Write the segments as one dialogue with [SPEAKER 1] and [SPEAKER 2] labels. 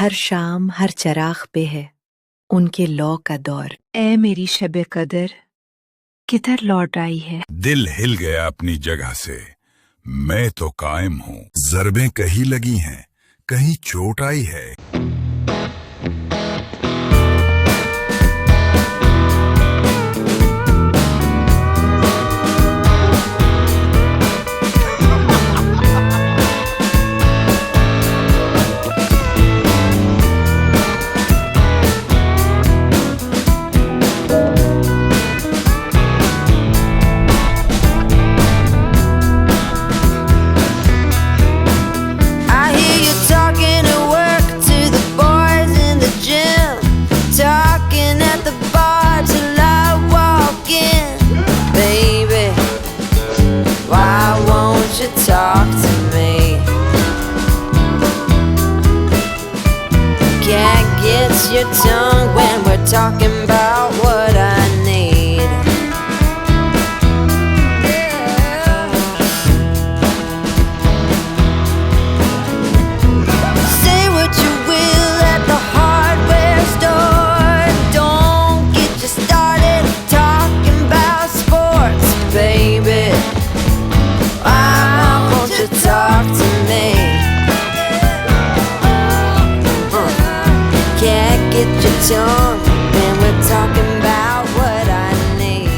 [SPEAKER 1] ہر شام ہر چراغ پہ ہے ان کے لو کا دور۔
[SPEAKER 2] اے میری شب قدر کدھر لوٹ آئی ہے؟
[SPEAKER 3] دل ہل گیا اپنی جگہ سے، میں تو قائم ہوں۔ ضربیں کہیں لگی ہیں، کہیں چوٹ آئی ہے۔
[SPEAKER 4] Talk to me. Can't get your tongue when we're talking about what I need. Say what you will at the hardware store. Don't get you started talking about sports, baby. Talk to me. Can't get your tongue when we're talking about what I need.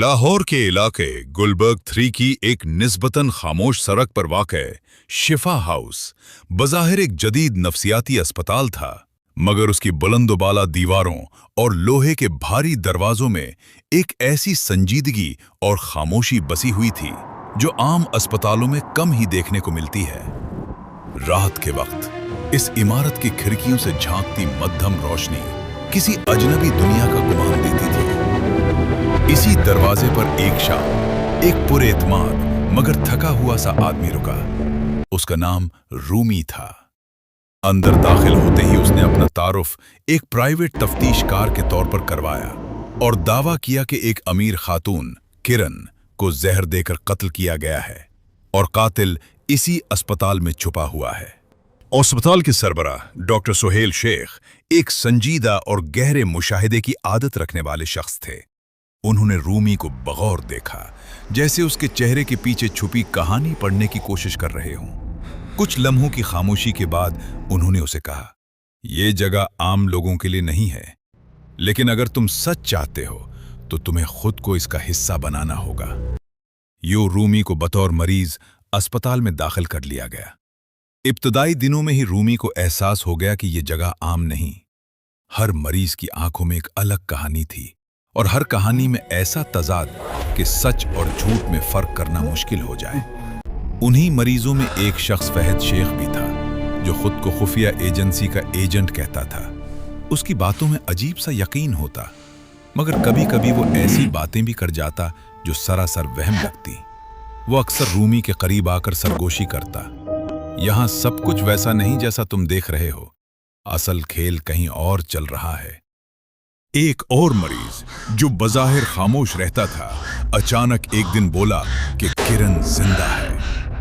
[SPEAKER 3] Lahore کے علاقے گلبرگ 3 کی ایک نسبتاً خاموش سڑک پر واقع شفا house بظاہر ایک جدید نفسیاتی اسپتال تھا، مگر اس کی بلند و بالا دیواروں اور لوہے کے بھاری دروازوں میں ایک ایسی سنجیدگی اور خاموشی بسی ہوئی تھی جو عام اسپتالوں میں کم ہی دیکھنے کو ملتی ہے۔ رات کے وقت اس عمارت کی کھڑکیوں سے جھانکتی مدھم روشنی کسی اجنبی دنیا کا گمان دیتی تھی۔ اسی دروازے پر ایک شام ایک پر اعتماد مگر تھکا ہوا سا آدمی رکا۔ اس کا نام رومی تھا۔ اندر داخل ہوتے ہی اس نے اپنا تعارف ایک پرائیویٹ تفتیش کار کے طور پر کروایا اور دعویٰ کیا کہ ایک امیر خاتون کرن کو زہر دے کر قتل کیا گیا ہے اور قاتل اسی اسپتال میں چھپا ہوا ہے۔ اسپتال کے سربراہ ڈاکٹر سہیل شیخ ایک سنجیدہ اور گہرے مشاہدے کی عادت رکھنے والے شخص تھے۔ انہوں نے رومی کو بغور دیکھا، جیسے اس کے چہرے کے پیچھے چھپی کہانی پڑھنے کی کوشش کر رہے ہوں۔ کچھ لمحوں کی خاموشی کے بعد انہوں نے اسے کہا، یہ جگہ عام لوگوں کے لیے نہیں ہے، لیکن اگر تم سچ چاہتے ہو تو تمہیں خود کو اس کا حصہ بنانا ہوگا۔ یوں رومی کو بطور مریض اسپتال میں داخل کر لیا گیا۔ ابتدائی دنوں میں ہی رومی کو احساس ہو گیا کہ یہ جگہ عام نہیں۔ ہر مریض کی آنکھوں میں ایک الگ کہانی تھی، اور ہر کہانی میں ایسا تضاد کہ سچ اور جھوٹ میں فرق کرنا مشکل ہو جائے۔ انہی مریضوں میں ایک شخص فہد شیخ بھی تھا، جو خود کو خفیہ ایجنسی کا ایجنٹ کہتا تھا۔ اس کی باتوں میں عجیب سا یقین ہوتا، مگر کبھی کبھی وہ ایسی باتیں بھی کر جاتا جو سراسر وہم لگتی۔ وہ اکثر رومی کے قریب آ کر سرگوشی کرتا، یہاں سب کچھ ویسا نہیں جیسا تم دیکھ رہے ہو، اصل کھیل کہیں اور چل رہا ہے۔ ایک اور مریض جو بظاہر خاموش رہتا تھا اچانک ایک دن بولا کہ کرن زندہ ہے۔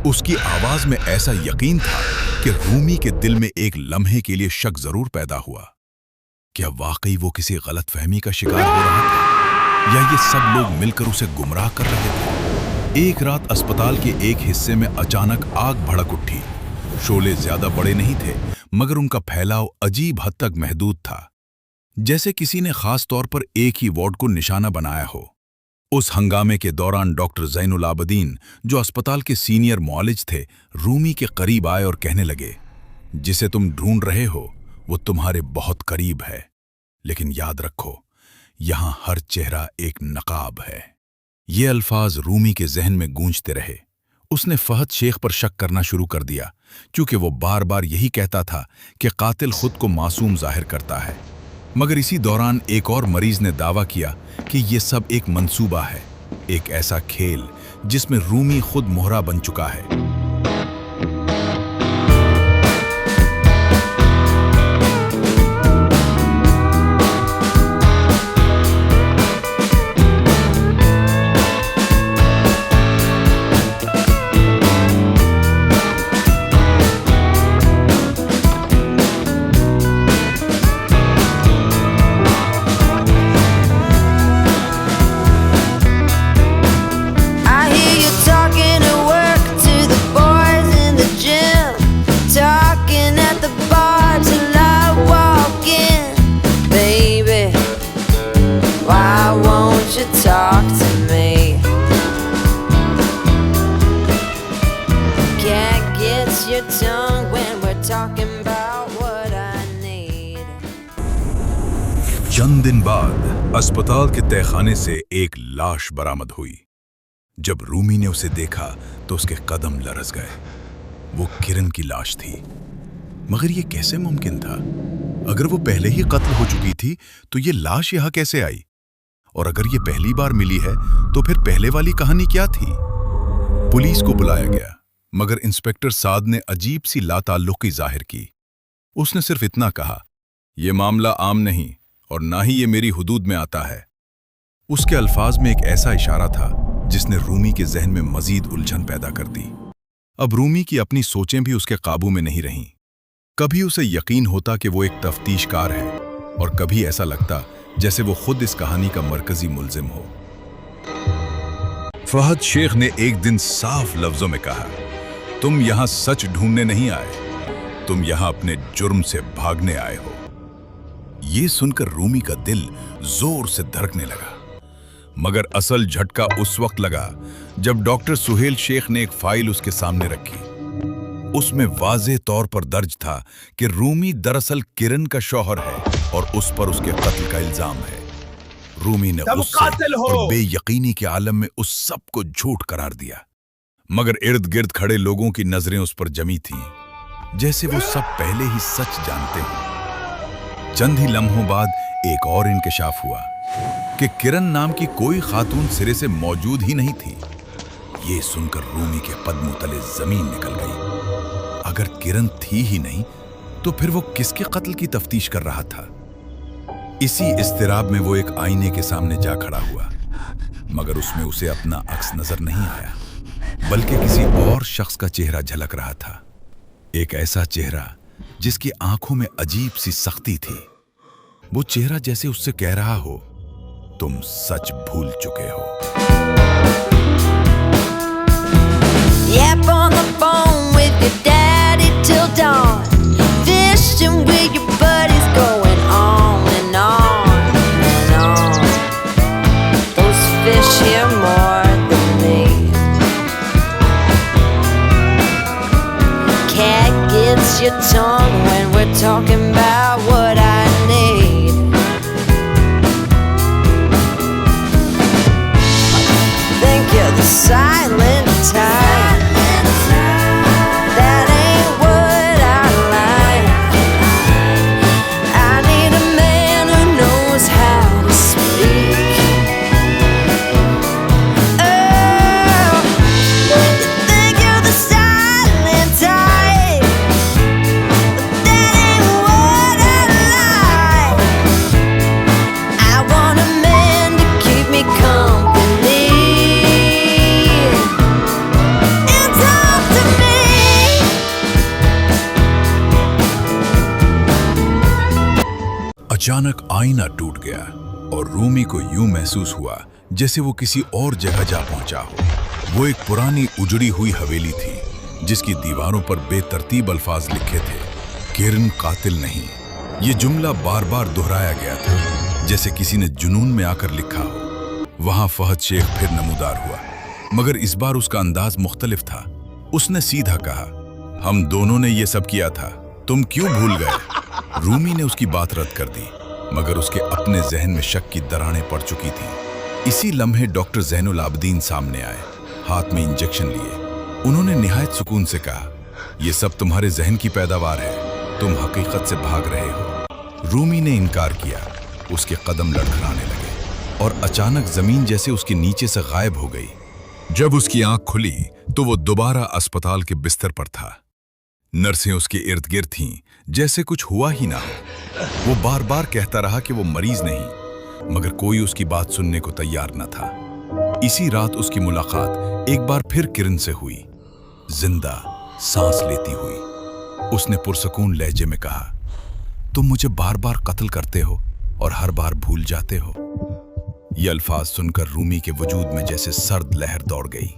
[SPEAKER 3] اس کی آواز میں ایسا یقین تھا کہ رومی کے دل میں ایک لمحے کے لیے شک ضرور پیدا ہوا۔ کیا واقعی وہ کسی غلط فہمی کا شکار ہو رہا تھا، یا یہ سب لوگ مل کر اسے گمراہ کر رہے تھے؟ ایک رات اسپتال کے ایک حصے میں اچانک آگ بھڑک اٹھی۔ شعلے زیادہ بڑے نہیں تھے، مگر ان کا پھیلاؤ عجیب حد تک محدود تھا، جیسے کسی نے خاص طور پر ایک ہی وارڈ کو نشانہ بنایا ہو۔ اس ہنگامے کے دوران ڈاکٹر زین العابدین، جو اسپتال کے سینئر معالج تھے، رومی کے قریب آئے اور کہنے لگے، جسے تم ڈھونڈ رہے ہو وہ تمہارے بہت قریب ہے، لیکن یاد رکھو یہاں ہر چہرہ ایک نقاب ہے۔ یہ الفاظ رومی کے ذہن میں گونجتے رہے۔ اس نے فہد شیخ پر شک کرنا شروع کر دیا، چونکہ وہ بار بار یہی کہتا تھا کہ قاتل خود کو معصوم ظاہر کرتا ہے۔ مگر اسی دوران ایک اور مریض نے دعویٰ کیا کہ یہ سب ایک منصوبہ ہے، ایک ایسا کھیل جس میں رومی خود مہرہ بن چکا ہے۔ चंद दिन बाद अस्पताल के तहखाने से एक लाश बरामद हुई। जब रूमी ने उसे देखा तो उसके कदम लरस गए। वो किरण की लाश थी। मगर ये कैसे मुमकिन था? अगर वो पहले ही कत्ल हो चुकी थी तो ये लाश यहां कैसे आई? और अगर ये पहली बार मिली है तो फिर पहले वाली कहानी क्या थी? पुलिस को बुलाया गया, मगर इंस्पेक्टर साद ने अजीब सी लाताल्लुकी जाहिर की। उसने सिर्फ इतना कहा, यह मामला आम नहीं और ना ही ये मेरी हुदूद में आता है। उसके अल्फाज में एक ऐसा इशारा था जिसने रूमी के जहन में मजीद उलझन पैदा कर दी। अब रूमी की अपनी सोचें भी उसके काबू में नहीं रहीं। कभी उसे यकीन होता कि वो एक तफ्तीशकार है और कभी ऐसा लगता जैसे वो खुद इस कहानी का मरकजी मुल्जिम हो। फहद शेख ने एक दिन साफ लफ्जों में कहा, तुम यहां सच ढूंढने नहीं आए, तुम यहां अपने जुर्म से भागने आए हो। ये सुनकर रूमी का दिल जोर से धड़कने लगा, मगर असल झटका उस वक्त लगा जब डॉक्टर सुहेल शेख ने एक फाइल उसके सामने रखी। उसमें वाज़ेह तौर पर दर्ज था कि रूमी दरअसल किरण का शौहर है और उस पर उसके कत्ल का इल्जाम है। रूमी ने गुस्से और बेयकीनी के आलम में उस सब को झूठ करार दिया, मगर इर्द गिर्द खड़े लोगों की नजरें उस पर जमी थीं, जैसे वो सब पहले ही सच जानते हैं। चंद ही लम्हों बाद एक और इंकशाफ हुआ कि किरण नाम की कोई खातून सिरे से मौजूद ही नहीं थी। ये सुनकर रूमी के कदमों तले जमीन निकल गई। अगर किरण थी ही नहीं तो फिर वो किसके कत्ल की तफ्तीश कर रहा था? इसी इस्तिराब में वो एक आईने के सामने जा खड़ा हुआ, मगर उसमें उसे अपना अक्स नजर नहीं आया, बल्कि किसी और शख्स का चेहरा झलक रहा था। एक ऐसा चेहरा जिसकी आंखों में अजीब सी सख्ती थी। वो चेहरा जैसे उससे कह रहा हो, तुम सच भूल चुके हो।
[SPEAKER 4] Yap on the phone with your daddy till dawn. Fishing with your buddies, going on and on and on. Those fish hear more than me. Cat gets your tongue when we're talking about what I need. Think you're the silent type.
[SPEAKER 3] अचानक आईना टूट गया और रूमी को यूं महसूस हुआ जैसे वो किसी और जगह जा पहुंचा हो। वो एक पुरानी उजड़ी हुई हवेली थी जिसकी दीवारों पर बेतरतीब अल्फाज लिखे थे, किरण कातिल नहीं। ये जुमला बार बार दोहराया गया था जैसे किसी ने जुनून में आकर लिखा हो। वहां फहद शेख फिर नमूदार हुआ, मगर इस बार उसका अंदाज मुख्तलिफ था। उसने सीधा कहा, हम दोनों ने ये सब किया था, तुम क्यों भूल गए? रूमी ने उसकी बात रद्द कर दी, मगर उसके अपने जहन में शक की दरारें पड़ चुकी थी। इसी लम्हे डॉक्टर ज़ैनुल आबदीन सामने आए, हाथ में इंजेक्शन लिए। उन्होंने निहायत सुकून से कहा, यह सब तुम्हारे जहन की पैदावार है, तुम हकीकत से भाग रहे हो। रूमी ने इनकार किया। उसके कदम लड़खड़ाने लगे और अचानक जमीन जैसे उसके नीचे से गायब हो गई। जब उसकी आंख खुली तो वो दोबारा अस्पताल के बिस्तर पर था। नर्सें उसके इर्द गिर्द थीं, जैसे कुछ हुआ ही ना हो। वो बार बार कहता रहा कि वो मरीज नहीं, मगर कोई उसकी बात सुनने को तैयार न था। इसी रात उसकी मुलाकात एक बार फिर किरण से हुई, जिंदा सांस लेती हुई। उसने पुरसकून लहजे में कहा, तुम मुझे बार बार कत्ल करते हो और हर बार भूल जाते हो। ये अल्फाज सुनकर रूमी के वजूद में जैसे सर्द लहर दौड़ गई।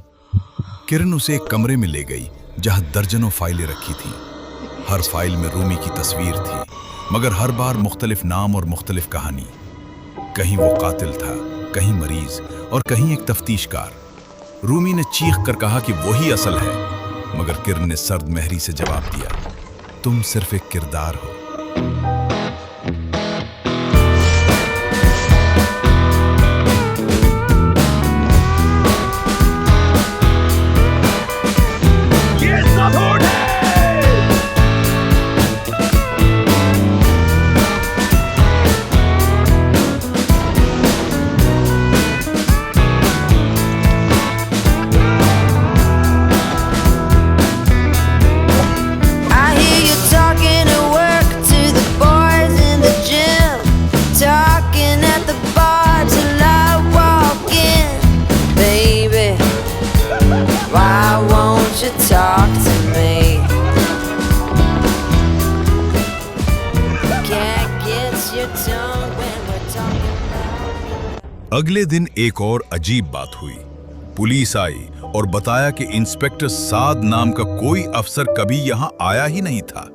[SPEAKER 3] किरण उसे एक कमरे में ले गई जहां दर्जनों फाइलें रखी थीं। हर फाइल में रूमी की तस्वीर थी, मगर हर बार मुख्तलिफ नाम और मुख्तलिफ कहानी। कहीं वो कातिल था, कहीं मरीज और कहीं एक तफ्तीशकार। रूमी ने चीख कर कहा कि वही असल है, मगर किरण ने सर्द महरी से जवाब दिया, तुम सिर्फ एक किरदार हो।
[SPEAKER 4] tongue when we're talking about.
[SPEAKER 3] अगले दिन एक और अजीब बात हुई। पुलिस आई और बताया कि इंस्पेक्टर साद नाम का कोई अफसर कभी यहां आया ही नहीं था।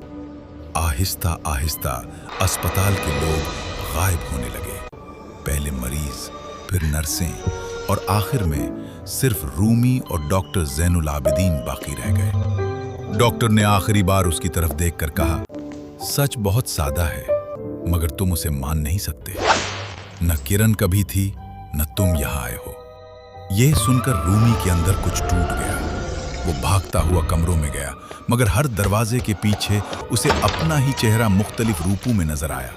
[SPEAKER 3] आहिस्ता आहिस्ता अस्पताल के लोग गायब होने लगे। पहले मरीज, फिर नर्सें और आखिर में सिर्फ रूमी और डॉक्टर जैनुल आबिदीन बाकी रह गए। डॉक्टर ने आखिरी बार उसकी तरफ देखकर कहा, सच बहुत सादा है, मगर तुम उसे मान नहीं सकते। न किरण कभी थी, न तुम यहां आए हो। यह सुनकर रूमी के अंदर कुछ टूट गया। वो भागता हुआ कमरों में गया, मगर हर दरवाजे के पीछे उसे अपना ही चेहरा मुख्तलिफ रूपों में नजर आया।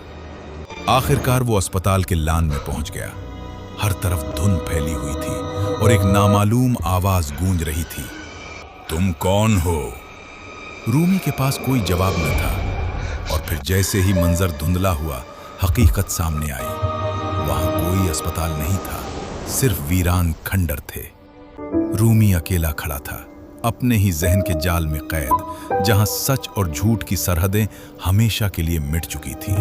[SPEAKER 3] आखिरकार वो अस्पताल के लान में पहुंच गया। हर तरफ धुंध फैली हुई थी और एक नामालूम आवाज गूंज रही थी, तुम कौन हो? रूमी के पास कोई जवाब न था और फिर जैसे ही मंजर धुंधला हुआ, हकीकत सामने आई। वहां कोई अस्पताल नहीं था, सिर्फ वीरान खंडर थे। रूमी अकेला खड़ा था, अपने ही जहन के जाल में कैद, जहां सच और झूठ की सरहदें हमेशा के लिए मिट चुकी थीं।